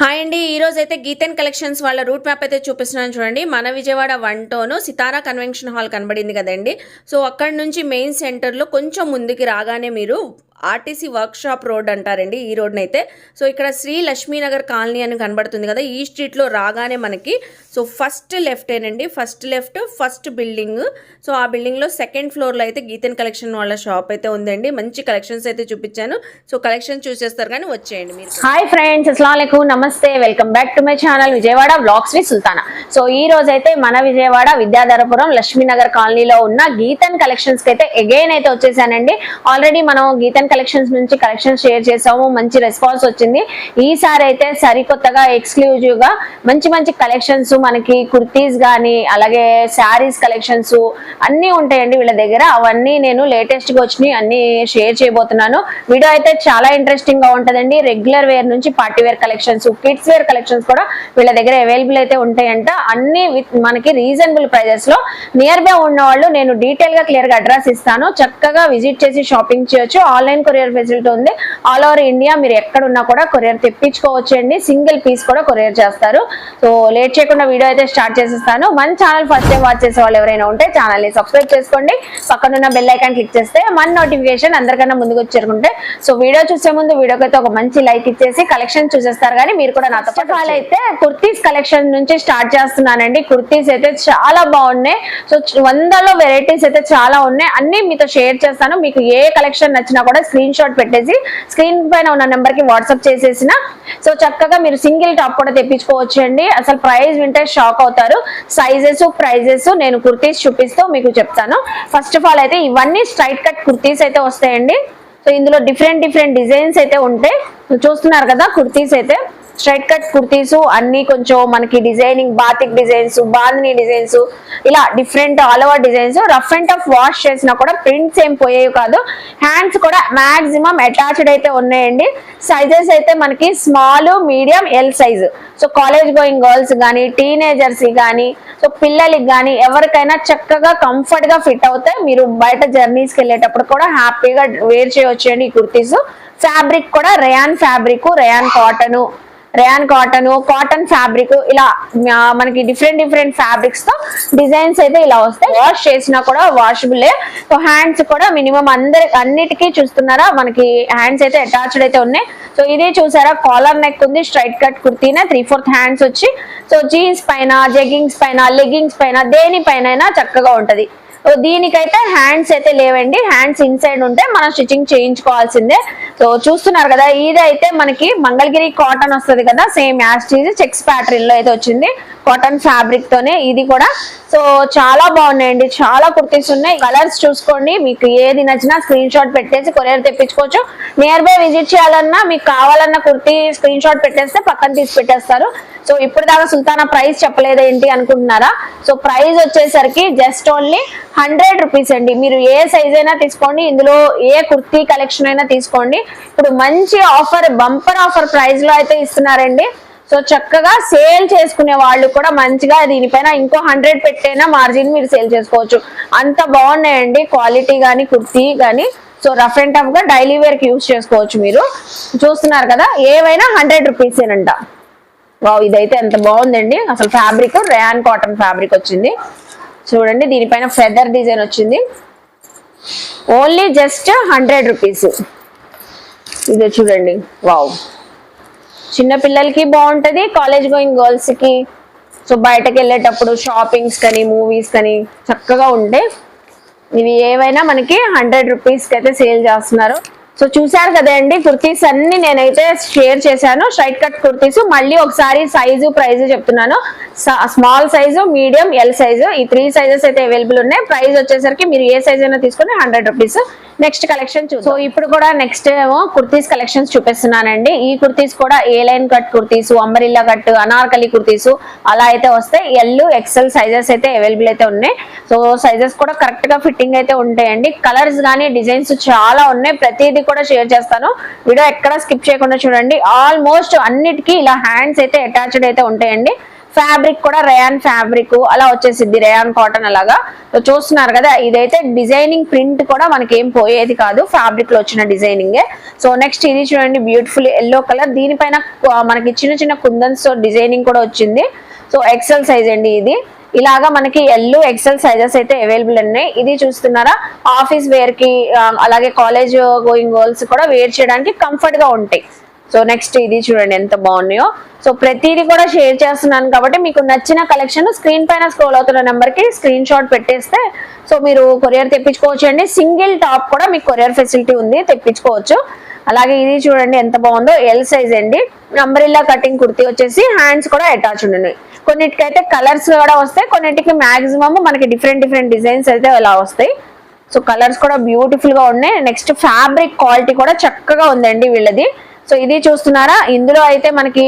Hi అండి, ఈరోజు అయితే గీతన్ కలెక్షన్స్ వాళ్ళ రూట్ మ్యాప్ అయితే చూపిస్తున్నాను చూడండి. మన విజయవాడ 1 సితారా కన్వెన్షన్ హాల్ కనబడింది కదండి. సో అక్కడ నుంచి మెయిన్ సెంటర్లో కొంచెం ముందుకి రాగానే మీరు ఆర్టీసీ వర్క్షాప్ రోడ్ అంటారండి ఈ రోడ్నైతే. సో ఇక్కడ శ్రీ లక్ష్మీనగర్ కాలనీ అని కనబడుతుంది కదా, ఈ స్ట్రీట్లో రాగానే మనకి సో ఫస్ట్ లెఫ్టేనండి, ఫస్ట్ బిల్డింగ్. సో ఆ బిల్డింగ్లో సెకండ్ ఫ్లోర్లో అయితే గీతన్ కలెక్షన్ వాళ్ళ షాప్ అయితే ఉందండి. మంచి కలెక్షన్స్ అయితే చూపించాను. సో కలెక్షన్ చూసేస్తారు కానీ వచ్చేయండి మీరు. హాయ్ ఫ్రెండ్స్, అస్సలాముఅలైకుం, నమస్తే, welcome back to my channel Vijayawada vlogs with Sultana. So ఈ రోజు అయితే మన విజయవాడ విద్యాధరపురం లక్ష్మీనగర్ కాలనీలో ఉన్న గీతన్ కలెక్షన్స్ కి అయితే అగైన్ అయితే వచ్చేసానండి. ఆల్రెడీ మనం గీతన్ కలెక్షన్స్ నుంచి కలెక్షన్ షేర్ చేసాము, మంచి రెస్పాన్స్ వచ్చింది. ఈసారి అయితే సరికొత్తగా ఎక్స్క్లూజివ్ గా మంచి మంచి కలెక్షన్స్, మనకి కుర్తీస్ గానీ అలాగే శారీస్ కలెక్షన్స్ అన్ని ఉంటాయండి వీళ్ళ దగ్గర. అవన్నీ నేను లేటెస్ట్ గా వచ్చినాయి అన్ని షేర్ చేయబోతున్నాను. వీడియో అయితే చాలా ఇంట్రెస్టింగ్ గా ఉంటదండి. రెగ్యులర్ వేర్ నుంచి party wear collections, kids wear collections కూడా వీళ్ళ దగ్గర అవైలబుల్ అయితే ఉంటాయంట. అన్ని మనకి రీజనబుల్ ప్రైజెస్ లో. నియర్ బై ఉన్న వాళ్ళు నేను డీటెయిల్ గా క్లియర్ గా అడ్రస్ ఇస్తాను, చక్కగా విజిట్ చేసి షాపింగ్ చేయొచ్చు. ఆన్లైన్ కొరియర్ ఫెసిలిటీ ఉంది. ఆల్ ఓవర్ ఇండియా మీరు ఎక్కడ ఉన్నా కూడా కొరియర్ తెప్పించుకోవచ్చు అండి. సింగిల్ పీస్ కూడా కొరియర్ చేస్తారు. సో లేట్ చేయకుండా వీడియో అయితే స్టార్ట్ చేసేస్తాను. మన ఛానల్ ఫస్ట్ టైం వాచ్ చేసే వాళ్ళు ఎవరైనా ఉంటే ఛానల్ ని సబ్స్క్రైబ్ చేసుకోండి. పక్కనున్న బెల్ ఐకాన్ క్లిక్ చేస్తే మన నోటిఫికేషన్ అందరికన్నా ముందుకు వచ్చేరుకుంటే. సో వీడియో చూసే ముందు వీడియోకి అయితే ఒక మంచి లైక్ ఇచ్చేసి కలెక్షన్ చూసేస్తారు కానీ మీరు కూడా నాతో పాటు. అయితే కుర్తీస్ కలెక్షన్ నుంచి స్టార్ట్ చేస్తున్నానండి. కుర్తీస్ అయితే చాలా బాగున్నాయి. సో 100లో వెరైటీస్ అయితే చాలా ఉన్నాయి. అన్ని మీతో షేర్ చేస్తాను. మీకు ఏ కలెక్షన్ నచ్చినా కూడా స్క్రీన్ షాట్ పెట్టేసి స్క్రీన్ పైన ఉన్న నెంబర్ కి వాట్సాప్ చేసేసిన సో చక్కగా మీరు సింగిల్ టాప్ కూడా తెప్పించుకోవచ్చు అండి. అసలు ప్రైస్ వింటే షాక్ అవుతారు. సైజెస్, ప్రైజెస్ నేను కుర్తీస్ చూపిస్తూ మీకు చెప్తాను. ఫస్ట్ ఆఫ్ ఆల్ అయితే ఇవన్నీ స్ట్రైట్ కట్ కుర్తీస్ అయితే వస్తాయండి. సో ఇందులో డిఫరెంట్ డిజైన్స్ అయితే ఉంటాయి. చూస్తున్నారు కదా కుర్తీస్ అయితే స్ట్రైట్ కట్ కుర్తీస్ అన్ని కొంచెం మనకి designing, batik designs, bandhani designs, ఇలా different all over designs. Rough and tough wash చేసినా కూడా ప్రింట్స్ ఏం పోయేవి కాదు. హ్యాండ్స్ కూడా మాక్సిమం అటాచ్డ్ అయితే ఉన్నాయండి. సైజెస్ అయితే మనకి small, medium, L size. So college going girls కానీ, టీనేజర్స్ కానీ, సో పిల్లలకి కానీ ఎవరికైనా చక్కగా కంఫర్ట్ గా ఫిట్ అవుతాయి. మీరు బయట జర్నీస్కి వెళ్ళేటప్పుడు కూడా హ్యాపీగా వేర్ చేయవచ్చు అండి ఈ కుర్తీస్. ఫ్యాబ్రిక్ కూడా rayon fabric, rayon cotton fabric, ఇలా మనకి డిఫరెంట్ ఫ్యాబ్రిక్స్ తో డిజైన్స్ అయితే ఇలా వస్తాయి. వాష్ చేసినా కూడా వాషబుల్. సో హ్యాండ్స్ కూడా మినిమం అన్నిటికీ చూస్తున్నారా మనకి హ్యాండ్స్ అయితే అటాచ్డ్ అయితే ఉన్నాయి. సో ఇది చూసారా కాలర్ నెక్ ఉంది, స్ట్రైట్ కట్ కుర్తీనే 3/4 హ్యాండ్స్ వచ్చి. సో జీన్స్ పైన, జెగ్గింగ్స్ పైన, లెగ్గింగ్స్ పైన, దేనిపైన చక్కగా ఉంటది. దీనికైతే హ్యాండ్స్ అయితే లేవండి. హ్యాండ్స్ ఇన్సైడ్ ఉంటే మనం స్టిచ్చింగ్ చేయించుకోవాల్సిందే. సో చూస్తున్నారు కదా, ఇదైతే మనకి మంగళగిరి కాటన్ వస్తుంది కదా, సేమ్ యాస్టీజ్ చెక్స్ ప్యాటర్న్ లో అయితే వచ్చింది కాటన్ ఫ్యాబ్రిక్ తోనే. ఇది కూడా సో చాలా బాగున్నాయండి. చాలా కుర్తీస్ ఉన్నాయి. కలర్స్ చూసుకోండి, మీకు ఏది నచ్చినా స్క్రీన్ షాట్ పెట్టేసి కొరియర్ తెప్పించుకోవచ్చు. నియర్ బై విజిట్ చేయాలన్నా, మీకు కావాలన్న కుర్తీ స్క్రీన్ షాట్ పెట్టేస్తే పక్కన తీసి పెట్టేస్తారు. సో ఇప్పుడు దాకా సుల్తానా ప్రైస్ చెప్పలేదేంటి అనుకుంటున్నారా? సో ప్రైస్ వచ్చేసరికి జస్ట్ ఓన్లీ 100 రూపీస్ అండి. మీరు ఏ సైజ్ అయినా తీసుకోండి, ఇందులో ఏ కుర్తీ కలెక్షన్ అయినా తీసుకోండి. ఇప్పుడు మంచి ఆఫర్, బంపర్ ఆఫర్ ప్రైస్ లో అయితే ఇస్తున్నారండి. సో చక్కగా సేల్ చేసుకునే వాళ్ళు కూడా మంచిగా దీనిపైన ఇంకో 100 పెట్టైనా మార్జిన్ మీరు సేల్ చేసుకోవచ్చు. అంత బాగున్నాయండి క్వాలిటీ గానీ, కుర్తీ గానీ. సో రఫ్ అండ్ టఫ్ గా డైలీ వేర్ కి యూజ్ చేసుకోవచ్చు. మీరు చూస్తున్నారు కదా, ఏవైనా 100 రూపీసేనంట. వావ్, ఇదైతే ఎంత బాగుందండి. అసలు ఫ్యాబ్రిక్ రేయాన్ కాటన్ ఫ్యాబ్రిక్ వచ్చింది చూడండి. దీనిపైన ఫెదర్ డిజైన్ వచ్చింది. Only just 100 rupees. ఇదే చూడండి, వావ్, చిన్న పిల్లలకి బాగుంటది, కాలేజ్ గోయింగ్ గర్ల్స్ కి. సో బయటకు వెళ్ళేటప్పుడు షాపింగ్స్ కానీ, మూవీస్ కానీ చక్కగా ఉంటాయి. ఇవి ఏవైనా మనకి 100 రూపీస్ కి అయితే సేల్ చేస్తున్నారు. సో చూసారు కదండి కుర్తీస్ అన్ని నేనైతే షేర్ చేశాను. స్ట్రైట్ కట్ కుర్తీస్ మళ్ళీ ఒకసారి సైజు, ప్రైజ్ చెప్తున్నాను. Small size, medium, L size, ఈ 3 సైజెస్ అయితే అవైలబుల్ ఉన్నాయి. ప్రైస్ వచ్చేసరికి మీరు ఏ సైజ్ అయినా తీసుకుని 100 రూపీస్. నెక్స్ట్ కలెక్షన్ సో ఇప్పుడు కూడా నెక్స్ట్ ఏమో కుర్తీస్ కలెక్షన్స్ చూపిస్తున్నానండి. ఈ కుర్తీస్ కూడా A line cut kurtis, umbrella cut, Anarkali kurtis అలా అయితే వస్తాయి. ఎల్, ఎక్సెల్ సైజెస్ అయితే అవైలబుల్ అయితే ఉన్నాయి. సో సైజెస్ కూడా కరెక్ట్ గా ఫిట్టింగ్ అయితే ఉంటాయండి. కలర్స్ కానీ, డిజైన్స్ చాలా ఉన్నాయి. ప్రతిదీ కూడా షేర్ చేస్తాను. వీడియో ఎక్కడ స్కిప్ చేయకుండా చూడండి. ఆల్మోస్ట్ అన్నిటికీ ఇలా హ్యాండ్స్ అయితే అటాచ్డ్ అయితే ఉంటాయండి. ఫ్యాబ్రిక్ కూడా రేయాన్ ఫ్యాబ్రిక్ అలా వచ్చేసిద్ది, రేయాన్ కాటన్ అలాగా. సో చూస్తున్నారు కదా, ఇదైతే డిజైనింగ్ ప్రింట్ కూడా మనకి ఏం పోయేది కాదు, ఫ్యాబ్రిక్ లో వచ్చిన డిజైనింగే. సో నెక్స్ట్ ఇది చూడండి, బ్యూటిఫుల్ ఎల్లో కలర్, దీనిపైన మనకి చిన్న చిన్న కుందన్స్ తో డిజైనింగ్ కూడా వచ్చింది. సో ఎక్సెల్ సైజ్ అండి ఇది. ఇలాగా మనకి ఎల్ ఎక్సెల్ సైజెస్ అయితే అవైలబుల్ ఉన్నాయి. ఇది చూస్తున్నారా, ఆఫీస్ వేర్ కి అలాగే కాలేజ్ గోయింగ్ గర్ల్స్ కూడా వేర్ చేయడానికి కంఫర్ట్ గా ఉంటాయి. సో నెక్స్ట్ ఇది చూడండి ఎంత బాగున్నాయో. సో ప్రతిదీ కూడా షేర్ చేస్తున్నాను కాబట్టి మీకు నచ్చిన కలెక్షన్ స్క్రీన్ పైన స్క్రోల్ అవుతున్న నెంబర్ కి స్క్రీన్ షాట్ పెట్టేస్తే సో మీరు కొరియర్ తెప్పించుకోవచ్చు అండి. సింగిల్ టాప్ కూడా మీకు కొరియర్ ఫెసిలిటీ ఉంది, తెప్పించుకోవచ్చు. అలాగే ఇది చూడండి ఎంత బాగుందో, ఎల్ సైజ్ అండి. అంబ్రెల్లా కటింగ్ కుర్తీ వచ్చేసి హ్యాండ్స్ కూడా అటాచ్ ఉన్నాయి. కొన్నిటికైతే కలర్స్ కూడా వస్తాయి, కొన్నిటికి మాక్సిమం మనకి డిఫరెంట్ డిజైన్స్ అయితే అలా వస్తాయి. సో కలర్స్ కూడా బ్యూటిఫుల్ గా ఉన్నాయి. నెక్స్ట్ ఫ్యాబ్రిక్ క్వాలిటీ కూడా చక్కగా ఉందండి వీళ్ళది. సో ఇది చూస్తున్నారా, ఇందులో అయితే మనకి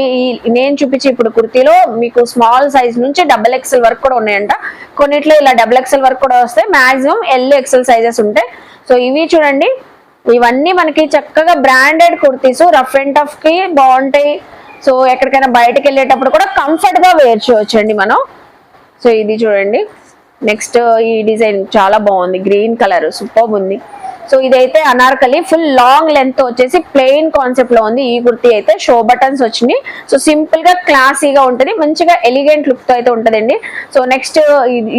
నేను చూపించి ఇప్పుడు కుర్తీలో మీకు స్మాల్ సైజ్ నుంచి XXL వరకు కూడా ఉన్నాయంట. కొన్నిట్లో ఇలా XXL వరకు కూడా వస్తాయి, మాక్సిమం ఎల్ ఎక్సెల్ సైజెస్ ఉంటాయి. సో ఇవి చూడండి, ఇవన్నీ మనకి చక్కగా branded kurtis, rough and tough కి బాగుంటాయి. సో ఎక్కడికైనా బయటకు వెళ్ళేటప్పుడు కూడా కంఫర్ట్ గా వేర్ చేయొచ్చు అండి మనం. సో ఇది చూడండి, నెక్స్ట్ ఈ డిజైన్ చాలా బాగుంది, గ్రీన్ కలర్ సూపర్ ఉంది. సో ఇదైతే అనార్కలి ఫుల్ లాంగ్ లెంత్ వచ్చేసి ప్లెయిన్ కాన్సెప్ట్ లో ఉంది. ఈ కుర్తీ అయితే షో బటన్స్ వచ్చినాయి. సో సింపుల్ గా క్లాసీగా ఉంటుంది, మంచిగా ఎలిగెంట్ లుక్ తో అయితే ఉంటదండి. సో నెక్స్ట్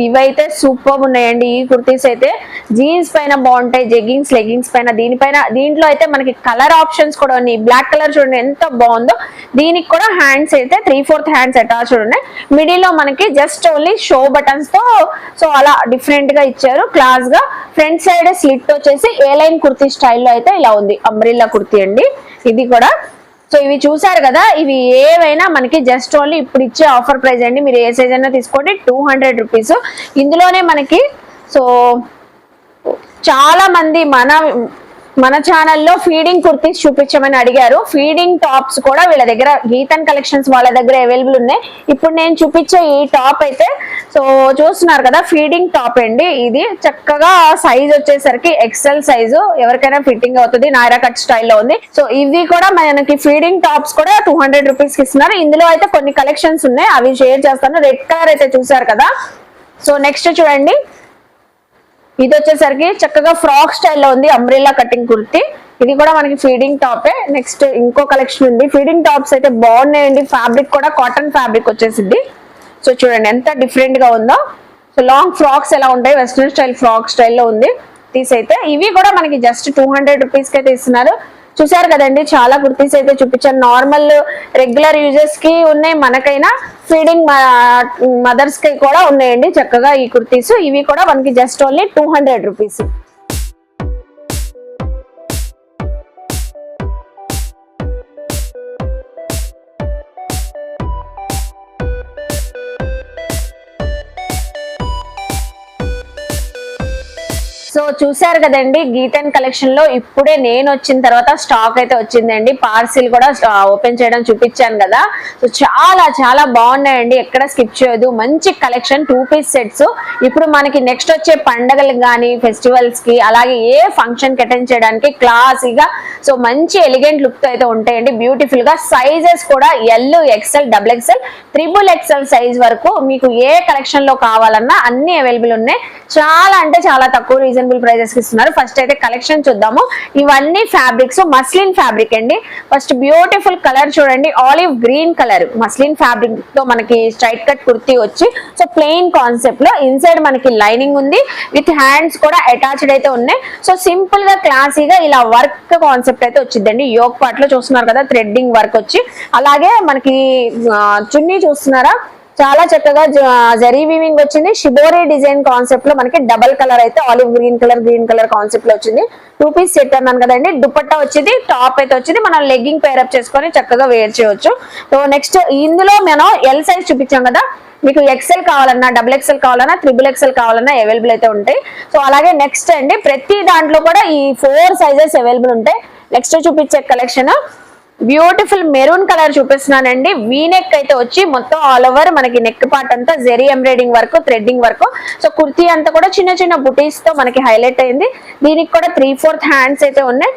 ఇవైతే సూపర్ ఉన్నాయండి. ఈ కుర్తీస్ అయితే జీన్స్ పైన బాగుంటాయి, జెగ్గింగ్స్ లెగ్గింగ్స్ పైన. దీంట్లో అయితే మనకి కలర్ ఆప్షన్స్ కూడా ఉన్నాయి. బ్లాక్ కలర్ చూడండి ఎంత బాగుందో. దీనికి కూడా హ్యాండ్స్ అయితే 3/4 హ్యాండ్స్ అటాచ్ ఉన్నాయి. మిడిల్ లో మనకి జస్ట్ ఓన్లీ షో బటన్స్ తో సో అలా డిఫరెంట్ గా ఇచ్చారు, క్లాస్ గా. ఫ్రంట్ సైడ్ స్లిట్ వచ్చేసి ఏ లైన్ కుర్తీ స్టైల్లో అయితే ఇలా ఉంది, అంబ్రెల్లా కుర్తీ అండి ఇది కూడా. సో ఇవి చూసారు కదా, ఇవి ఏవైనా మనకి జస్ట్ ఓన్లీ ఇప్పుడు ఇచ్చే ఆఫర్ ప్రైస్ అండి. మీరు ఏ సైజ్ అయినా తీసుకోండి, 200 రూపీస్. ఇందులోనే మనకి సో చాలా మంది మన ఛానల్లో ఫీడింగ్ కుర్తీస్ చూపించమని అడిగారు. ఫీడింగ్ టాప్స్ కూడా వీళ్ళ దగ్గర, గీతన్ కలెక్షన్స్ వాళ్ళ దగ్గర అవైలబుల్ ఉన్నాయి. ఇప్పుడు నేను చూపించే ఈ టాప్ అయితే సో చూస్తున్నారు కదా, ఫీడింగ్ టాప్ అండి. ఇది చక్కగా సైజ్ వచ్చేసరికి ఎక్సెల్ సైజు, ఎవరికైనా ఫిట్టింగ్ అవుతుంది, నాయరా కట్ స్టైల్లో ఉంది. సో ఇవి కూడా మనకి ఫీడింగ్ టాప్స్ కూడా 200 రూపీస్ కి ఇస్తున్నారు. ఇందులో అయితే కొన్ని కలెక్షన్స్ ఉన్నాయి, అవి షేర్ చేస్తాను. రెడ్ కలర్ అయితే చూసారు కదా. సో నెక్స్ట్ చూడండి, ఇది వచ్చేసరికి చక్కగా ఫ్రాక్ స్టైల్లో ఉంది, అంబ్రెల్లా కటింగ్ కుర్తీ. ఇది కూడా మనకి ఫీడింగ్ టాపే. నెక్స్ట్ ఇంకో కలెక్షన్ ఉంది. ఫీడింగ్ టాప్స్ అయితే బాగున్నాయండి, ఫ్యాబ్రిక్ కూడా కాటన్ ఫ్యాబ్రిక్ వచ్చేసింది. సో చూడండి ఎంత డిఫరెంట్ గా ఉందో. సో లాంగ్ ఫ్రాక్స్ ఎలా ఉంటాయి, వెస్ట్రన్ స్టైల్ ఫ్రాక్ స్టైల్లో ఉంది తీసైతే. ఇవి కూడా మనకి జస్ట్ 200 రూపీస్ కి అయితే ఇస్తున్నారు. చూసారు కదండి, చాలా కుర్తీస్ అయితే చూపించాను. నార్మల్ రెగ్యులర్ యూజర్స్ కి ఉన్నాయి, మనకైనా ఫీడింగ్ మదర్స్ కి కూడా ఉన్నాయండి చక్కగా ఈ కుర్తీస్. ఇవి కూడా మనకి జస్ట్ ఓన్లీ 200 రూపీస్. సో చూసారు కదండి, గీతన్ కలెక్షన్ లో ఇప్పుడే నేను వచ్చిన తర్వాత స్టాక్ అయితే వచ్చిందండి. పార్సిల్ కూడా ఓపెన్ చేయడం చూపించాను కదా. సో చాలా బాగున్నాయండి, ఎక్కడ స్కిప్ చేయదు. మంచి కలెక్షన్, 2 పీస్ సెట్స్. ఇప్పుడు మనకి నెక్స్ట్ వచ్చే పండగలకు కానీ ఫెస్టివల్స్ కి అలాగే ఏ ఫంక్షన్ కి అటెండ్ చేయడానికి క్లాసీగా సో మంచి ఎలిగెంట్ లుక్ తో అయితే ఉంటాయండి, బ్యూటిఫుల్ గా. సైజెస్ కూడా L XXL XXL XXL size వరకు మీకు ఏ కలెక్షన్ లో కావాలన్నా అన్ని అవైలబుల్ ఉన్నాయి. చాలా అంటే చాలా తక్కువ రీజనబుల్ ప్రైజెస్ కి ఇస్తున్నారు. ఫస్ట్ అయితే కలెక్షన్ చూద్దాము. ఇవన్నీ ఫ్యాబ్రిక్స్, మస్లిన్ ఫ్యాబ్రిక్ అండి. ఫస్ట్ బ్యూటిఫుల్ కలర్ చూడండి, olive green colour muslin fabric తో మనకి స్ట్రైట్ కట్ కుర్తీ వచ్చి సో ప్లెయిన్ కాన్సెప్ట్ లో ఇన్సైడ్ మనకి లైనింగ్ ఉంది, విత్ హ్యాండ్స్ కూడా అటాచ్డ్ అయితే ఉన్నాయి. సో సింపుల్ గా క్లాసీగా ఇలా వర్క్ కాన్సెప్ట్ అయితే వచ్చిందండి. యోక్ పార్ట్ లో చూస్తున్నారు కదా, థ్రెడ్డింగ్ వర్క్ వచ్చి. అలాగే మనకి చున్నీ చూస్తున్నారా, చాలా చక్కగా జరీ వీవింగ్ వచ్చింది. షిబోరీ డిజైన్ కాన్సెప్ట్ లో మనకి డబల్ కలర్ అయితే ఆలివ్ గ్రీన్ కలర్ కాన్సెప్ట్ లో వచ్చింది. 2 పీస్ సెట్ అన్నాను కదండి. దుపట్టా వచ్చింది, టాప్ అయితే వచ్చింది. మనం లెగ్గింగ్ పేరప్ చేసుకొని చక్కగా వేర్ చేయొచ్చు. సో నెక్స్ట్ ఇందులో మనం ఎల్ సైజ్ చూపించాం కదా, మీకు XL కావాలన్నా, XXL కావాలన్నా, XXL కావాలన్నా అవైలబుల్ అయితే ఉంటాయి. సో అలాగే నెక్స్ట్ అండి, ప్రతి దాంట్లో కూడా ఈ 4 సైజెస్ అవైలబుల్ ఉంటాయి. నెక్స్ట్ చూపించే కలెక్షన్ బ్యూటిఫుల్ మెరూన్ కలర్ చూపిస్తున్నానండి. వీనెక్ అయితే వచ్చి మొత్తం ఆల్ ఓవర్ మనకి నెక్ పార్ట్ అంతా zari embroidering work, threading work. So kurti అంతా కూడా చిన్న బుటీస్ తో మనకి హైలైట్ అయింది. దీనికి కూడా 3/4 హ్యాండ్స్ అయితే ఉన్నాయి.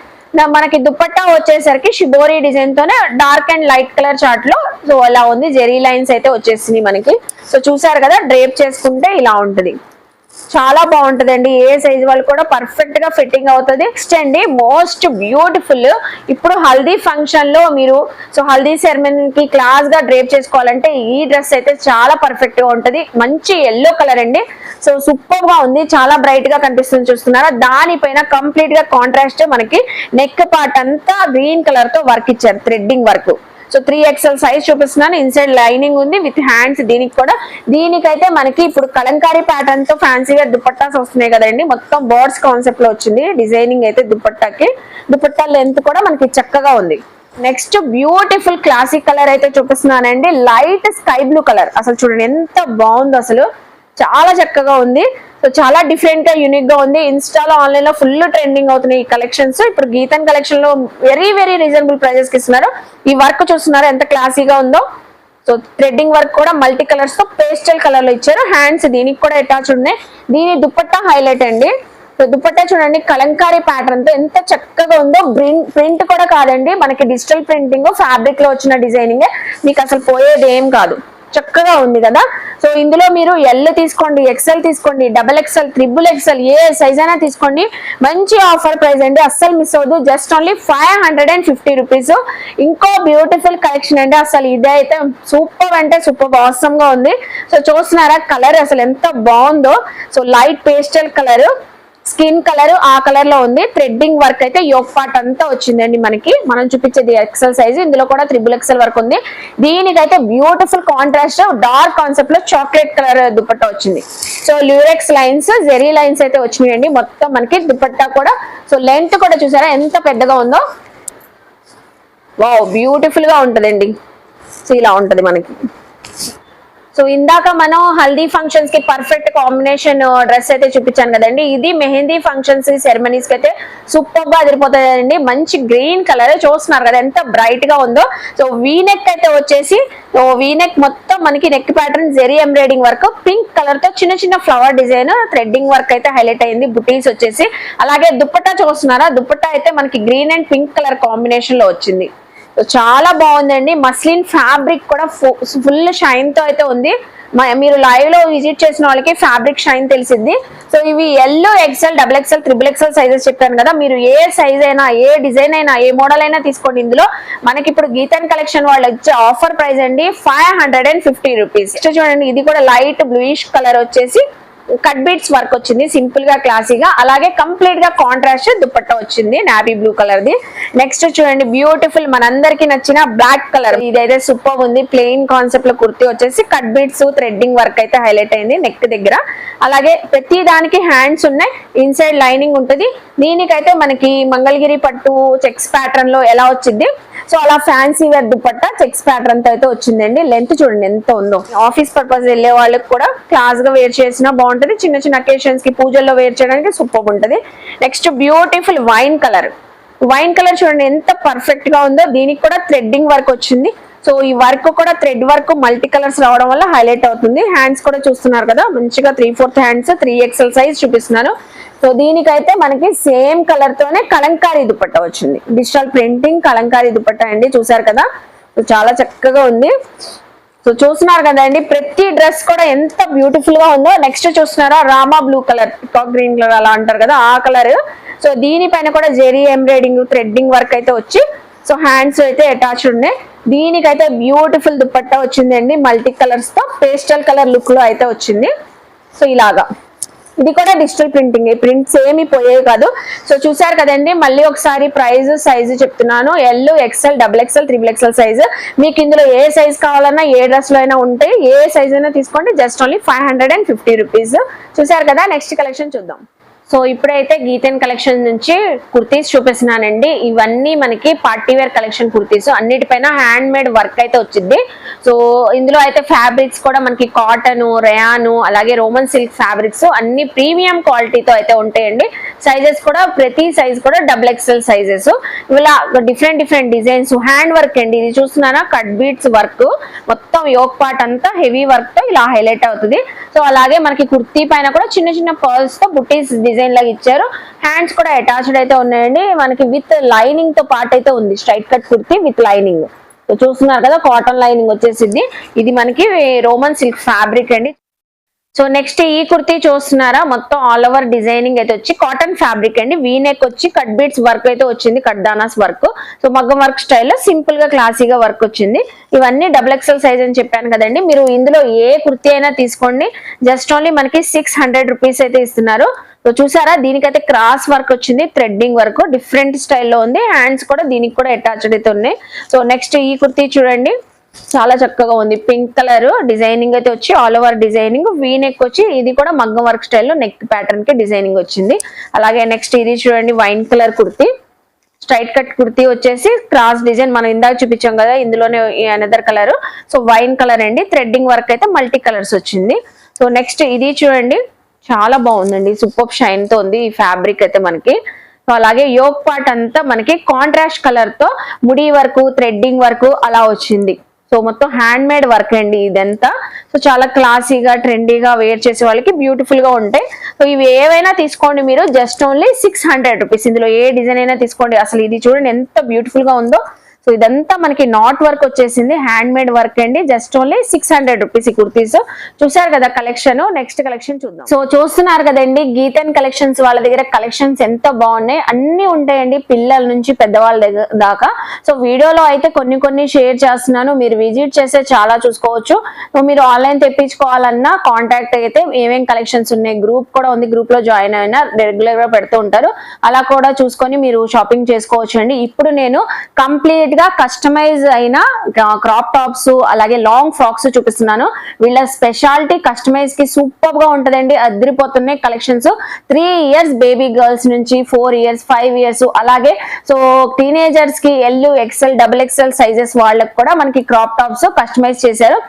మనకి దుపట్టా వచ్చేసరికి షిబోరీ డిజైన్ తోనే dark and light colour chart లో సో అలా ఉంది, జెరీ లైన్స్ అయితే వచ్చేసినాయి మనకి. సో చూసారు కదా, డ్రేప్ చేసుకుంటే ఇలా ఉంటది, చాలా బాగుంటదండి. ఏ సైజ్ వాళ్ళు కూడా పర్ఫెక్ట్ గా ఫిట్టింగ్ అవుతుంది. నెక్స్ట్ అండి మోస్ట్ బ్యూటిఫుల్, ఇప్పుడు హల్దీ ఫంక్షన్ లో మీరు సో హల్దీ సెరమనీకి క్లాస్ గా డ్రేప్ చేసుకోవాలంటే ఈ డ్రెస్ అయితే చాలా పర్ఫెక్ట్ గా ఉంటది. మంచి ఎల్లో కలర్ అండి, సో సూపర్ గా ఉంది, చాలా బ్రైట్ గా కనిపిస్తుంది చూస్తున్నారా. దానిపైన కంప్లీట్ గా కాంట్రాస్ట్ మనకి నెక్ పార్ట్ అంతా గ్రీన్ కలర్ తో వర్క్ ఇచ్చారు, threading work. So 3XL size చూపిస్తున్నాను, ఇన్సైడ్ లైనింగ్ ఉంది విత్ హ్యాండ్స్. దీనికి కూడా దీనికైతే మనకి ఇప్పుడు కలంకారీ ప్యాటర్న్ తో ఫ్యాన్సీగా దుపట్టాస్ వస్తున్నాయి కదండి, మొత్తం బర్డ్స్ కాన్సెప్ట్ లో వచ్చింది డిజైనింగ్ అయితే దుపట్టాకి. దుపట్టా లెంత్ కూడా మనకి చక్కగా ఉంది. నెక్స్ట్ బ్యూటిఫుల్ క్లాసిక్ కలర్ అయితే చూపిస్తున్నానండి, లైట్ స్కై బ్లూ కలర్. అసలు చూడండి ఎంత బాగుందో, అసలు చాలా చక్కగా ఉంది. సో చాలా డిఫరెంట్ గా యూనిక్ గా ఉంది. ఇన్స్టాలో ఆన్లైన్ లో ఫుల్ ట్రెండింగ్ అవుతున్నాయి ఈ కలెక్షన్స్. ఇప్పుడు గీతన్ కలెక్షన్ లో వెరీ వెరీ రీజనబుల్ ప్రైజెస్ కి ఇస్తున్నారు. ఈ వర్క్ చూస్తున్నారు ఎంత క్లాసీగా ఉందో. సో థ్రెడ్డింగ్ వర్క్ కూడా మల్టీ కలర్స్ తో పేస్టల్ కలర్ లో ఇచ్చారు. హ్యాండ్స్ దీనికి కూడా అటాచ్ ఉన్నాయి. దీని దుపట్టా హైలైట్ అండి. సో దుపట్టా చూడండి కలంకారీ ప్యాటర్న్ తో ఎంత చక్కగా ఉందో. ప్రింట్ కూడా కాదండి, మనకి డిజిటల్ ప్రింటింగ్ ఫ్యాబ్రిక్ లో వచ్చిన డిజైనింగ్, మీకు అసలు పోయేది ఏం కాదు, చక్కగా ఉంది కదా. సో ఇందులో మీరు ఎల్ తీసుకోండి, XL తీసుకోండి, XXL, XXL ఏ సైజ్ అయినా తీసుకోండి. మంచి ఆఫర్ ప్రైస్ అండి, అస్సలు మిస్ అవ్వదు. Just only 550 rupees. ఇంకో బ్యూటిఫుల్ కలెక్షన్ అండి, అసలు ఇదే అయితే సూపర్ అంటే సూపర్ ఆసమ్ గా ఉంది. సో చూస్తున్నారా కలర్ అసలు ఎంత బాగుందో. So light pastel colour, skin colour ఆ కలర్ లో ఉంది. థ్రెడ్డింగ్ వర్క్ అయితే యోక్ పార్ట్ అంతా వచ్చిందండి మనకి. మనం చూపించేది XL సైజ్, ఇందులో కూడా XXL వర్క్ ఉంది. దీనికైతే బ్యూటిఫుల్ కాంట్రాస్ట్ డార్క్ కాన్సెప్ట్ లో చాక్లెట్ కలర్ దుపట్టా వచ్చింది. So lurex lines, zari lines అయితే వచ్చినాయండి మొత్తం మనకి. దుపట్టా కూడా సో లెంత్ కూడా చూసారా ఎంత పెద్దగా ఉందో. వావ్ బ్యూటిఫుల్ గా ఉంటదండి. సో ఇలా ఉంటది మనకి. సో ఇందాక మనం హల్దీ ఫంక్షన్స్ కి పర్ఫెక్ట్ కాంబినేషన్ డ్రెస్ అయితే చూపించాను కదండి, ఇది మెహందీ ఫంక్షన్స్ సెరమనీస్ కి అయితే సూపర్ గా అదిరిపోతుందండి. మంచి గ్రీన్ కలర్ చూస్తున్నారు కదా ఎంత బ్రైట్ గా ఉందో. సో వీనెక్ అయితే వచ్చేసి వీనెక్ మొత్తం మనకి neck pattern zari embroidering work, pink colour తో చిన్న చిన్న ఫ్లవర్ డిజైన్, థ్రెడ్డింగ్ వర్క్ అయితే హైలైట్ అయింది. బుటీస్ వచ్చేసి అలాగే దుపట్టా చూస్తున్నారా, దుపట్టా అయితే మనకి green and pink colour combination లో వచ్చింది. చాలా బాగుందండి. మస్లిన్ ఫ్యాబ్రిక్ కూడా ఫుల్ షైన్ తో అయితే ఉంది. మీరు లైవ్ లో విజిట్ చేసిన వాళ్ళకి ఫ్యాబ్రిక్ షైన్ తెలిసింది. సో ఇవి yellow XL, XXL, XXL sizes చెప్పాను కదా, మీరు ఏ సైజ్ అయినా ఏ డిజైన్ అయినా ఏ మోడల్ అయినా తీసుకోండి. ఇందులో మనకి ఇప్పుడు గీతన్ కలెక్షన్ వాళ్ళు వచ్చే ఆఫర్ ప్రైస్ అండి 550 రూపీస్. చూడండి ఇది కూడా లైట్ బ్లూయిష్ కలర్ వచ్చేసి కట్ బీట్స్ వర్క్ వచ్చింది, సింపుల్ గా క్లాసీగా. అలాగే కంప్లీట్ గా కాంట్రాస్ట్ దుపట్టా వచ్చింది navy blue colour the. Next చూడండి బ్యూటిఫుల్ మనందరికి నచ్చిన బ్లాక్ కలర్, ఇదైతే సూపర్ ఉంది. ప్లెయిన్ కాన్సెప్ట్ లో కుర్తీ వచ్చేసి కట్ బీట్స్ థ్రెడ్డింగ్ వర్క్ అయితే హైలైట్ అయింది నెక్ దగ్గర. అలాగే ప్రతి దానికి హ్యాండ్స్ ఉన్నాయి, ఇన్సైడ్ లైనింగ్ ఉంటుంది. దీనికైతే మనకి మంగళగిరి పట్టు చెక్స్ ప్యాటర్న్ లో ఎలా వచ్చింది, సో అలా fancy wear dupatta checks pattern తో అయితే వచ్చిందండి. లెంత్ చూడండి ఎంత ఉందో. ఆఫీస్ పర్పస్ వెళ్ళే వాళ్ళకి కూడా క్లాస్ గా వేర్ చేసినా బాగుంటది, చిన్న చిన్న అకేషన్స్ కి పూజల్లో వేర్ చేయడానికి సూపర్ ఉంటది. Next beautiful wine colour, wine colour చూడండి ఎంత పర్ఫెక్ట్ గా ఉందో. దీనికి కూడా థ్రెడ్డింగ్ వర్క్ వచ్చింది. సో ఈ వర్క్ కూడా థ్రెడ్ వర్క్ మల్టీ కలర్స్ రావడం వల్ల హైలైట్ అవుతుంది. హ్యాండ్స్ కూడా చూస్తున్నారు కదా మంచిగా 3/4 హ్యాండ్స్, 3XL సైజ్ చూపిస్తున్నాను. సో దీనికైతే మనకి సేమ్ కలర్ తోనే కలంకారీ దుపట్టా వచ్చింది, డిజిటల్ ప్రింటింగ్ కలంకారీ దుపట్టా అండి. చూసారు కదా చాలా చక్కగా ఉంది. సో చూస్తున్నారు కదండి ప్రతి డ్రెస్ కూడా ఎంత బ్యూటిఫుల్ గా ఉందో. నెక్స్ట్ చూస్తున్నారా Rama blue colour, peacock green colour అలా అంటారు కదా ఆ కలర్. సో దీనిపైన కూడా జెరీ ఎంబ్రాయిడింగ్ థ్రెడ్డింగ్ వర్క్ అయితే వచ్చి సో హ్యాండ్స్ అయితే అటాచ్ ఉన్నాయి. దీనికైతే బ్యూటిఫుల్ దుపట్టా వచ్చిందండి మల్టీ కలర్స్ తో, పేస్టల్ కలర్ లుక్ లో అయితే వచ్చింది. సో ఇలాగా ఇది కూడా డిజిటల్ ప్రింటింగ్, ప్రింట్స్ ఏమి పోయేవి కాదు. సో చూసారు కదండి, మళ్ళీ ఒకసారి ప్రైస్ సైజు చెప్తున్నాను. L, XL, XXL, XXL size. మీకు ఇందులో ఏ సైజ్ కావాలన్నా ఏ డ్రెస్ లో అయినా ఉంటాయి, ఏ సైజ్ అయినా తీసుకోండి. Just only 550 rupees. చూసారు కదా, నెక్స్ట్ కలెక్షన్ చూద్దాం. సో ఇప్పుడైతే గీతన్ కలెక్షన్ నుంచి కుర్తీస్ చూపిస్తున్నానండి. ఇవన్నీ మనకి పార్టీ వేర్ కలెక్షన్ కుర్తీస్, అన్నిటిపైన హ్యాండ్ మేడ్ వర్క్ అయితే వచ్చింది. సో ఇందులో అయితే ఫ్యాబ్రిక్స్ కూడా మనకి కాటన్, రేయాను, అలాగే రోమన్ సిల్క్ ఫ్యాబ్రిక్స్ అన్ని ప్రీమియం క్వాలిటీతో అయితే ఉంటాయండి. సైజెస్ కూడా ప్రతి సైజ్ కూడా XXL సైజెస్. ఇలా different different designs, hand work అండి. ఇది చూస్తున్నారా కట్ బీట్స్ వర్క్, మొత్తం యోక్ పార్ట్ అంతా హెవీ వర్క్ తో ఇలా హైలైట్ అవుతుంది. సో అలాగే మనకి కుర్తీ పైన కూడా చిన్న చిన్న పర్ల్స్ తో బుటీస్ డిజైన్ లాగా ఇచ్చారు. హ్యాండ్స్ కూడా అటాచ్డ్ అయితే ఉన్నాయండి మనకి, విత్ లైనింగ్ తో పార్ట్ అయితే ఉంది. Straight cut kurti with lining. So చూస్తున్నారు కదా కాటన్ లైనింగ్ వచ్చేసింది. ఇది మనకి రోమన్ సిల్క్ ఫ్యాబ్రిక్ అండి. సో నెక్స్ట్ ఈ కుర్తీ చూస్తున్నారా, మొత్తం ఆల్ ఓవర్ డిజైనింగ్ అయితే వచ్చి కాటన్ ఫ్యాబ్రిక్ అండి. వీనెక్ వచ్చి కట్ బీట్స్ వర్క్ అయితే వచ్చింది, కట్ దానాస్ వర్క్. సో మగ్గం వర్క్ స్టైల్లో సింపుల్ గా క్లాసీగా వర్క్ వచ్చింది. ఇవన్నీ XXL సైజ్ అని చెప్పాను కదండి. మీరు ఇందులో ఏ కుర్తీ అయినా తీసుకోండి, జస్ట్ ఓన్లీ మనకి 600 రూపీస్ అయితే ఇస్తున్నారు. సో చూసారా, దీనికైతే క్రాస్ వర్క్ వచ్చింది, థ్రెడ్డింగ్ వర్క్ డిఫరెంట్ స్టైల్లో ఉంది. హ్యాండ్స్ కూడా దీనికి కూడా అటాచ్డ్ అయితే ఉన్నాయి. సో నెక్స్ట్ ఈ కుర్తీ చూడండి, చాలా చక్కగా ఉంది. పింక్ కలర్ డిజైనింగ్ అయితే వచ్చి all over designing, V neck వచ్చి ఇది కూడా మగ్గం వర్క్ స్టైల్లో నెక్ ప్యాటర్న్ కి డిజైనింగ్ వచ్చింది. అలాగే నెక్స్ట్ ఇది చూడండి, wine colour kurti, straight cut kurti వచ్చేసి క్రాస్ డిజైన్ మనం ఇందాక చూపించాం కదా, ఇందులోనే another colour. So wine colour అండి, థ్రెడ్డింగ్ వర్క్ అయితే మల్టీ కలర్స్ వచ్చింది. సో నెక్స్ట్ ఇది చూడండి, చాలా బాగుందండి, సూపర్ షైన్ తో ఉంది ఈ ఫ్యాబ్రిక్ అయితే మనకి. సో అలాగే యోక్ పార్ట్ అంతా మనకి కాంట్రాస్ట్ కలర్ తో ముడి వరకు థ్రెడ్డింగ్ వరకు అలా వచ్చింది. సో మొత్తం హ్యాండ్ మేడ్ వర్క్ అండి ఇదంతా. సో చాలా క్లాసీగా ట్రెండీగా వేర్ చేసే వాళ్ళకి బ్యూటిఫుల్ గా ఉంటాయి. సో ఇవి ఏవైనా తీసుకోండి మీరు, జస్ట్ ఓన్లీ 600 రూపీస్. ఇందులో ఏ డిజైన్ అయినా తీసుకోండి. అసలు ఇది చూడండి ఎంత బ్యూటిఫుల్ గా ఉందో. సో ఇదంతా మనకి నాట్ వర్క్ వచ్చేసింది, హ్యాండ్ మేడ్ వర్క్ అండి. జస్ట్ ఓన్లీ 600 రూపీస్ ఈ కుర్తీస్. చూసారు కదా కలెక్షన్. నెక్స్ట్ కలెక్షన్ చూద్దాం. సో చూస్తున్నారు కదండి, గీతన్ కలెక్షన్స్ వాళ్ళ దగ్గర కలెక్షన్స్ ఎంత బాగున్నాయి, అన్ని ఉంటాయండి పిల్లల నుంచి పెద్దవాళ్ళ దాకా. సో వీడియోలో అయితే కొన్ని షేర్ చేస్తున్నాను, మీరు విజిట్ చేస్తే చాలా చూసుకోవచ్చు. సో మీరు ఆన్లైన్ తెప్పించుకోవాలన్నా కాంటాక్ట్ అయితే ఏమేం కలెక్షన్స్ ఉన్నాయి, గ్రూప్ కూడా ఉంది, గ్రూప్ లో జాయిన్ అయినా రెగ్యులర్ గా పెడుతూ ఉంటారు, అలా కూడా చూసుకొని మీరు షాపింగ్ చేసుకోవచ్చు అండి. ఇప్పుడు నేను కంప్లీట్ గా కస్టమైజ్ అయిన క్రాప్ టాప్స్ అలాగే లాంగ్ ఫ్రాక్స్ చూపిస్తున్నాను. వీళ్ళ స్పెషాలిటీ కస్టమైజ్ కి సూపర్ గా ఉంటదండి, అదిరిపోతున్నాయి కలెక్షన్స్. 3 years బేబీ గర్ల్స్ నుంచి 4 years 5 years అలాగే సో టీనేజర్స్ కి L XL XXL సైజెస్ వాళ్ళకి కూడా మనకి క్రాప్ టాప్స్ కస్టమైజ్ చేశారు.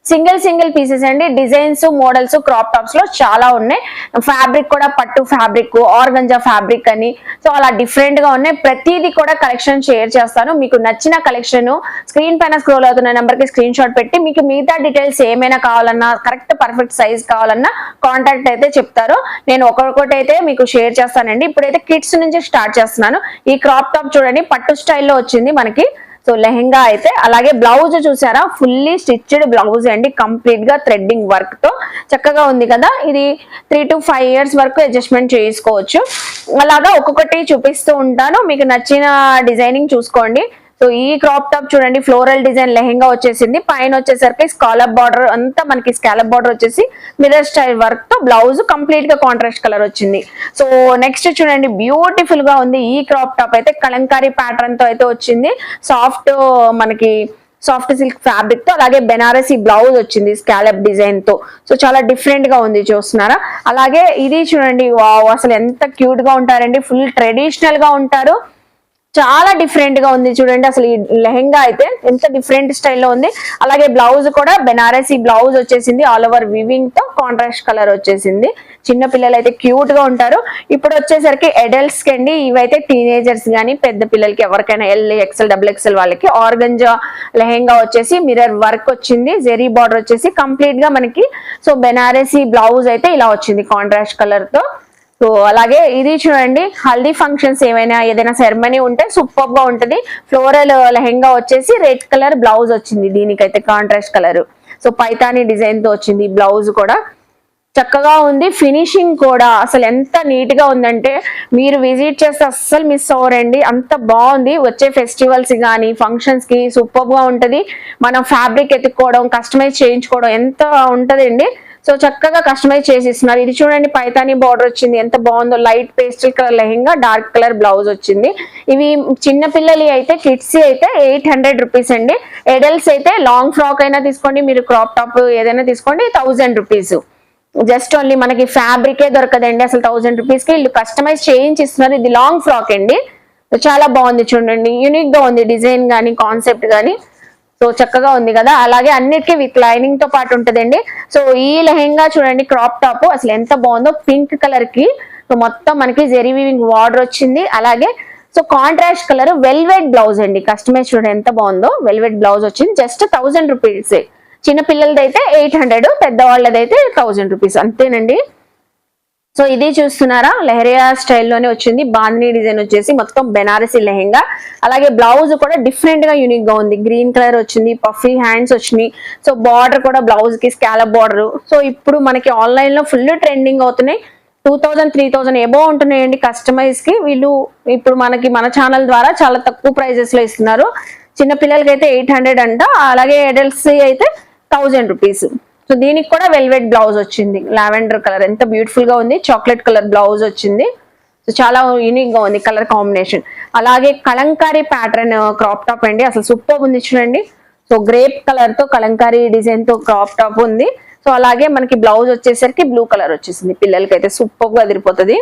సింగిల్ పీసెస్ అండి. డిజైన్స్ మోడల్స్ క్రాప్ టాప్స్ లో చాలా ఉన్నాయి. ఫ్యాబ్రిక్ కూడా పట్టు ఫ్యాబ్రిక్, ఆర్గంజా ఫ్యాబ్రిక్ అని, సో అలా డిఫరెంట్ గా ఉన్నాయి. ప్రతిదీ కూడా కలెక్షన్ షేర్ చేస్తాను. మీకు నచ్చిన కలెక్షన్ స్క్రీన్ పైన స్క్రోల్ అవుతున్న నెంబర్ కి స్క్రీన్ షాట్ పెట్టి మీకు మిగతా డీటెయిల్స్ ఏమైనా కావాలన్నా, కరెక్ట్ పర్ఫెక్ట్ సైజ్ కావాలన్నా కాంటాక్ట్ అయితే చెప్తారు. నేను ఒక్కొక్కటి అయితే మీకు షేర్ చేస్తానండి. ఇప్పుడైతే కిడ్స్ నుంచి స్టార్ట్ చేస్తున్నాను. ఈ క్రాప్ టాప్ చూడండి, పట్టు స్టైల్లో వచ్చింది మనకి. సో లెహెంగా అయితే, అలాగే బ్లౌజ్ చూసారా, ఫుల్లీ స్టిచ్డ్ బ్లౌజ్ అండి, కంప్లీట్ గా థ్రెడ్డింగ్ వర్క్ తో చక్కగా ఉంది కదా. ఇది 3 to 5 years వరకు అడ్జస్ట్మెంట్ చేసుకోవచ్చు. అలాగా ఒక్కొక్కటి చూపిస్తూ ఉంటాను, మీకు నచ్చిన డిజైనింగ్ చూసుకోండి. సో ఈ క్రాప్ టాప్ చూడండి, ఫ్లోరల్ డిజైన్ లెహెంగా వచ్చేసింది. పైన వచ్చేసరికి స్కాలప్ బార్డర్ అంతా మనకి స్కాలప్ బార్డర్ వచ్చేసి మిర్రర్ స్టైల్ వర్క్ తో బ్లౌజ్ కంప్లీట్ గా కాంట్రాస్ట్ కలర్ వచ్చింది. సో నెక్స్ట్ చూడండి, బ్యూటిఫుల్ గా ఉంది ఈ క్రాప్ టాప్ అయితే, కలంకారీ ప్యాటర్న్ తో అయితే వచ్చింది. సాఫ్ట్ సిల్క్ ఫ్యాబ్రిక్ తో, అలాగే బెనారసీ బ్లౌజ్ వచ్చింది స్కాలప్ డిజైన్ తో. సో చాలా డిఫరెంట్ గా ఉంది, చూస్తున్నారా. అలాగే ఇది చూడండి, వావ్ అసలు ఎంత క్యూట్ గా ఉంటారండి, ఫుల్ ట్రెడిషనల్ గా ఉంటారు, చాలా డిఫరెంట్ గా ఉంది చూడండి. అసలు ఈ లెహెంగా అయితే ఎంత డిఫరెంట్ స్టైల్లో ఉంది. అలాగే బ్లౌజ్ కూడా బెనారసీ బ్లౌజ్ వచ్చేసింది, ఆల్ ఓవర్ వివింగ్ తో కాంట్రాస్ట్ కలర్ వచ్చేసింది. చిన్న పిల్లలు అయితే క్యూట్ గా ఉంటారు. ఇప్పుడు వచ్చేసరికి అడల్ట్స్ కి అండి, ఇవైతే టీనేజర్స్ గానీ పెద్ద పిల్లలకి ఎవరికైనా L XL XXL వాళ్ళకి ఆర్గంజా లెహెంగా వచ్చేసి మిర్రర్ వర్క్ వచ్చింది, జెరీ బార్డర్ వచ్చేసి కంప్లీట్ గా మనకి. సో బెనారసీ బ్లౌజ్ అయితే ఇలా వచ్చింది కాంట్రాస్ట్ కలర్ తో. సో అలాగే ఇది చూడండి, హల్దీ ఫంక్షన్స్ ఏదైనా సెరమనీ ఉంటే సూపర్ గా ఉంటది. ఫ్లోరల్ లెహెంగా వచ్చేసి రెడ్ కలర్ బ్లౌజ్ వచ్చింది, దీనికైతే contrast colour. So Paithani design తో వచ్చింది బ్లౌజ్ కూడా, చక్కగా ఉంది. ఫినిషింగ్ కూడా అసలు ఎంత నీట్ గా ఉందంటే మీరు విజిట్ చేస్తే అస్సలు మిస్ అవ్వరండి, అంత బాగుంది. వచ్చే ఫెస్టివల్స్ కానీ ఫంక్షన్స్ కి సూపర్ గా ఉంటది. మనం ఫ్యాబ్రిక్ ఎత్తుక్కోవడం, కస్టమైజ్ చేయించుకోవడం ఎంత ఉంటదండి. సో చక్కగా కస్టమైజ్ చేసి ఇస్తున్నారు. ఇది చూడండి, పైతానీ బార్డర్ వచ్చింది, ఎంత బాగుందో. Light pastel colour lehenga, dark colour blouse వచ్చింది. ఇవి చిన్న పిల్లలు అయితే, కిడ్స్ అయితే 800 రూపీస్ అండి. అడల్ట్స్ అయితే లాంగ్ ఫ్రాక్ అయినా తీసుకోండి, మీరు క్రాప్ టాప్ ఏదైనా తీసుకోండి, 1000 రూపీస్. జస్ట్ ఓన్లీ మనకి ఫ్యాబ్రికే దొరకదండి అసలు 1000 రూపీస్ కి. వీళ్ళు కస్టమైజ్ చేయించి ఇస్తున్నారు. ఇది లాంగ్ ఫ్రాక్ అండి, చాలా బాగుంది చూడండి, యూనిక్ గా ఉంది డిజైన్ గానీ కాన్సెప్ట్ గానీ. సో చక్కగా ఉంది కదా. అలాగే అన్నిటికీ విత్ లైనింగ్ తో పాటు ఉంటదండి. సో ఈ లెహెంగా చూడండి, క్రాప్ టాప్ అసలు ఎంత బాగుందో, పింక్ కలర్ కి. సో మొత్తం మనకి జెరీ వీవింగ్ బార్డర్ వచ్చింది. అలాగే so contrast colour velvet blouse అండి, కస్టమైజ్ చూడండి ఎంత బాగుందో. వెల్వెట్ బ్లౌజ్ వచ్చింది, జస్ట్ 1000 రూపీస్. చిన్న పిల్లలదైతే 800, పెద్దవాళ్ళదైతే 1000 రూపీస్ అంతేనండి. సో ఇది చూస్తున్నారా, లెహరియా స్టైల్లోనే వచ్చింది. బాందిని డిజైన్ వచ్చేసి మొత్తం బెనారసి లెహెంగా. అలాగే బ్లౌజ్ కూడా డిఫరెంట్ గా యూనిక్ గా ఉంది. గ్రీన్ కలర్ వచ్చింది, పఫీ హ్యాండ్స్ వచ్చినాయి. సో బార్డర్ కూడా బ్లౌజ్ కి స్కాలప్ బార్డర్. సో ఇప్పుడు మనకి ఆన్లైన్ లో ఫుల్ ట్రెండింగ్ అవుతున్నాయి. 2000 3000 ఎబో ఉంటున్నాయండి కస్టమైజ్ కి. వీళ్ళు ఇప్పుడు మనకి మన ఛానల్ ద్వారా చాలా తక్కువ ప్రైజెస్ లో ఇస్తున్నారు. చిన్న పిల్లలకి అయితే 800 అంట, అలాగే అడల్ట్స్ అయితే 1000 రూపీస్. సో దీనికి కూడా వెల్వెట్ బ్లౌజ్ వచ్చింది. లావెండర్ కలర్ ఎంత బ్యూటిఫుల్ గా ఉంది. చాక్లెట్ కలర్ బ్లౌజ్ వచ్చింది. సో చాలా యూనిక్ గా ఉంది కలర్ కాంబినేషన్. అలాగే కలంకారీ ప్యాటర్న్ క్రాప్ టాప్ అండి, అసలు సూపర్ ఉంది చూడండి. సో గ్రేప్ కలర్ తో కలంకారీ డిజైన్ తో క్రాప్ టాప్ ఉంది. సో అలాగే మనకి బ్లౌజ్ వచ్చేసరికి బ్లూ కలర్ వచ్చేసింది. పిల్లలకి అయితే సూపర్ గా అదిరిపోతుంది.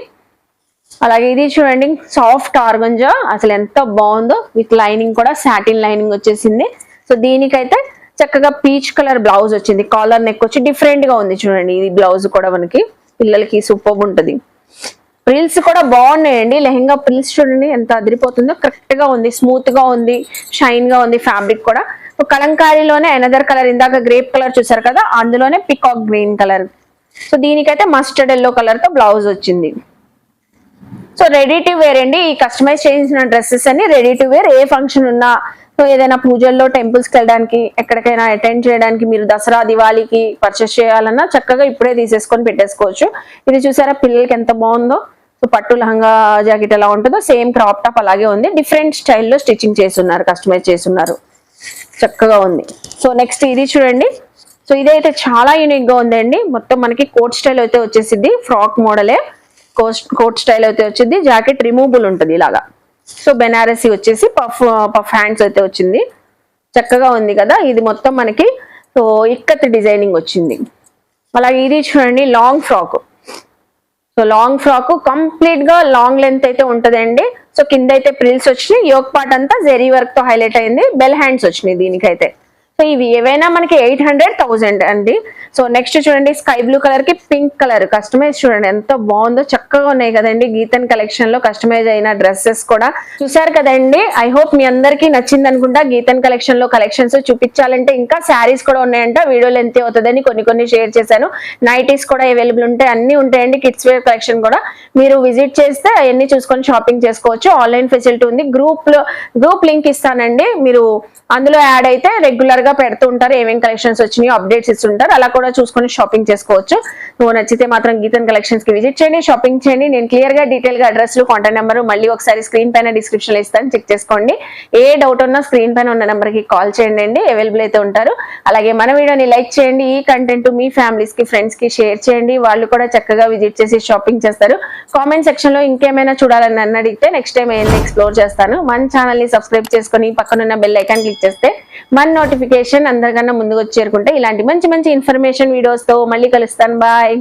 అలాగే ఇది చూడండి, సాఫ్ట్ ఆర్గంజా, అసలు ఎంత బాగుందో. విత్ లైనింగ్ కూడా సాటిన్ లైనింగ్ వచ్చేసింది. సో దీనికైతే చక్కగా పీచ్ కలర్ బ్లౌజ్ వచ్చింది. కాలర్ నెక్ వచ్చి డిఫరెంట్ గా ఉంది చూడండి. ఇది బ్లౌజ్ కూడా మనకి పిల్లలకి సూపర్ ఉంటది. ప్రిల్స్ కూడా బాగున్నాయండి. లెహంగా ప్రిల్స్ చూడండి ఎంత అదిరిపోతుందో. కరెక్ట్ గా ఉంది, స్మూత్ గా ఉంది, షైన్ గా ఉంది. ఫ్యాబ్రిక్ కూడా కలంకారీలోనే అనదర్ కలర్, ఇందాక గ్రేప్ కలర్ చూసారు కదా, అందులోనే పికాక్ గ్రీన్ కలర్. సో దీనికైతే మస్టర్డ్ ఎల్లో కలర్ తో బ్లౌజ్ వచ్చింది. సో రెడీ టు వేర్ అండి. ఈ కస్టమైజ్ చేసిన డ్రెస్సెస్ అన్ని రెడీ టు వేర్. ఏ ఫంక్షన్ ఉన్నా, సో ఏదైనా పూజల్లో టెంపుల్స్ కి వెళ్ళడానికి, ఎక్కడికైనా అటెండ్ చేయడానికి, మీరు దసరా దివాళీకి పర్చేస్ చేయాలన్నా చక్కగా ఇప్పుడే తీసేసుకొని పెట్టేసుకోవచ్చు. ఇది చూసారా పిల్లలకి ఎంత బాగుందో. సో పట్టు లహంగా జాకెట్ ఎలా ఉంటుందో సేమ్ క్రాప్ టాప్ అలాగే ఉంది. డిఫరెంట్ స్టైల్లో స్టిచ్చింగ్ చేస్తున్నారు, కస్టమైజ్ చేస్తున్నారు. చక్కగా ఉంది. సో నెక్స్ట్ ఇది చూడండి. సో ఇదైతే చాలా యూనిక్ గా ఉందండి. మొత్తం మనకి కోట్ స్టైల్ అయితే వచ్చేసింది. ఫ్రాక్ మోడలే కోట్ స్టైల్ అయితే వచ్చింది. జాకెట్ రిమూవబుల్ ఉంటుంది ఇలాగా. సో బెనారసి వచ్చేసి పఫ్ హ్యాండ్స్ అయితే వచ్చింది. చక్కగా ఉంది కదా. ఇది మొత్తం మనకి సో ఇక్కత్ డిజైనింగ్ వచ్చింది. అలాగే ఇది చూడండి long frock. So long frock complete గా లాంగ్ లెంత్ అయితే ఉంటదండి. సో కింద అయితే ప్రిల్స్ వచ్చినాయి. యోక్ పార్ట్ అంతా జెరీ వర్క్ తో హైలైట్ అయింది. బెల్ హ్యాండ్స్ వచ్చినాయి దీనికైతే. సో ఇవి ఏవైనా మనకి 800 1000 అండి. సో నెక్స్ట్ చూడండి, స్కై బ్లూ కలర్ కి పింక్ కలర్ కస్టమైజ్ చూడండి ఎంత బాగుందో. చక్కగా ఉన్నాయి కదండి. గీతన్ కలెక్షన్ లో కస్టమైజ్ అయిన డ్రెస్సెస్ కూడా చూసారు కదండి. ఐ హోప్ మీ అందరికీ నచ్చింది అనుకుంటా. గీతన్ కలెక్షన్ లో కలెక్షన్స్ చూపించాలంటే ఇంకా శారీస్ కూడా ఉన్నాయంట. వీడియో లెంత్ అవుతుందని కొన్ని షేర్ చేశాను. నైటీస్ కూడా అవైలబుల్ ఉంటాయి, అన్ని ఉంటాయండి. కిడ్స్ వేర్ కలెక్షన్ కూడా మీరు విజిట్ చేస్తే అవన్నీ చూసుకొని షాపింగ్ చేసుకోవచ్చు. ఆన్లైన్ ఫెసిలిటీ ఉంది. గ్రూప్ లింక్ ఇస్తానండి, మీరు అందులో యాడ్ అయితే రెగ్యులర్ గా పెడుతూ ఉంటారు. ఏమేం కలెక్షన్స్ వచ్చినాయో అప్డేట్స్ ఇస్తుంటారు. అలా కూడా చూసుకొని షాపింగ్ చేసుకోవచ్చు. నువ్వు నచ్చితే మాత్రం గీతన్ కలెక్షన్స్ కి విజిట్ చేయండి, షాపింగ్ చేయండి. నేను క్లియర్ గా డీటెయిల్ గా అడ్రస్ కాంటాక్ట్ నెంబర్ మళ్ళీ ఒకసారి స్క్రీన్ పైన డిస్క్రిప్షన్ లో ఇస్తాను, చెక్ చేసుకోండి. ఏ డౌట్ ఉన్నా స్క్రీన్ పైన ఉన్న నెంబర్ కి కాల్ చేయండి, అవైలబుల్ అయితే ఉంటారు. అలాగే మన వీడియోని లైక్ చేయండి. ఈ కంటెంట్ మీ ఫ్యామిలీస్ కి ఫ్రెండ్స్ కి షేర్ చేయండి. వాళ్ళు కూడా చక్కగా విజిట్ చేసి షాపింగ్ చేస్తారు. కామెంట్ సెక్షన్ లో ఇంకేమైనా చూడాలని నన్ను అడిగితే నెక్స్ట్ టైం ఏంటి ఎక్స్ప్లోర్ చేస్తాను. మన ఛానల్ ని సబ్స్క్రైబ్ చేసుకొని పక్కనున్న బెల్ ఐకాన్ క్లిక్ చేస్తే మన నోటిఫికేషన్ అందరికన్నా ముందుకు చేరుకుంటే ఇలాంటి మంచి ఇన్ఫర్మేషన్ వీడియోస్ తో మళ్ళీ కలుస్తాను. బాయ్.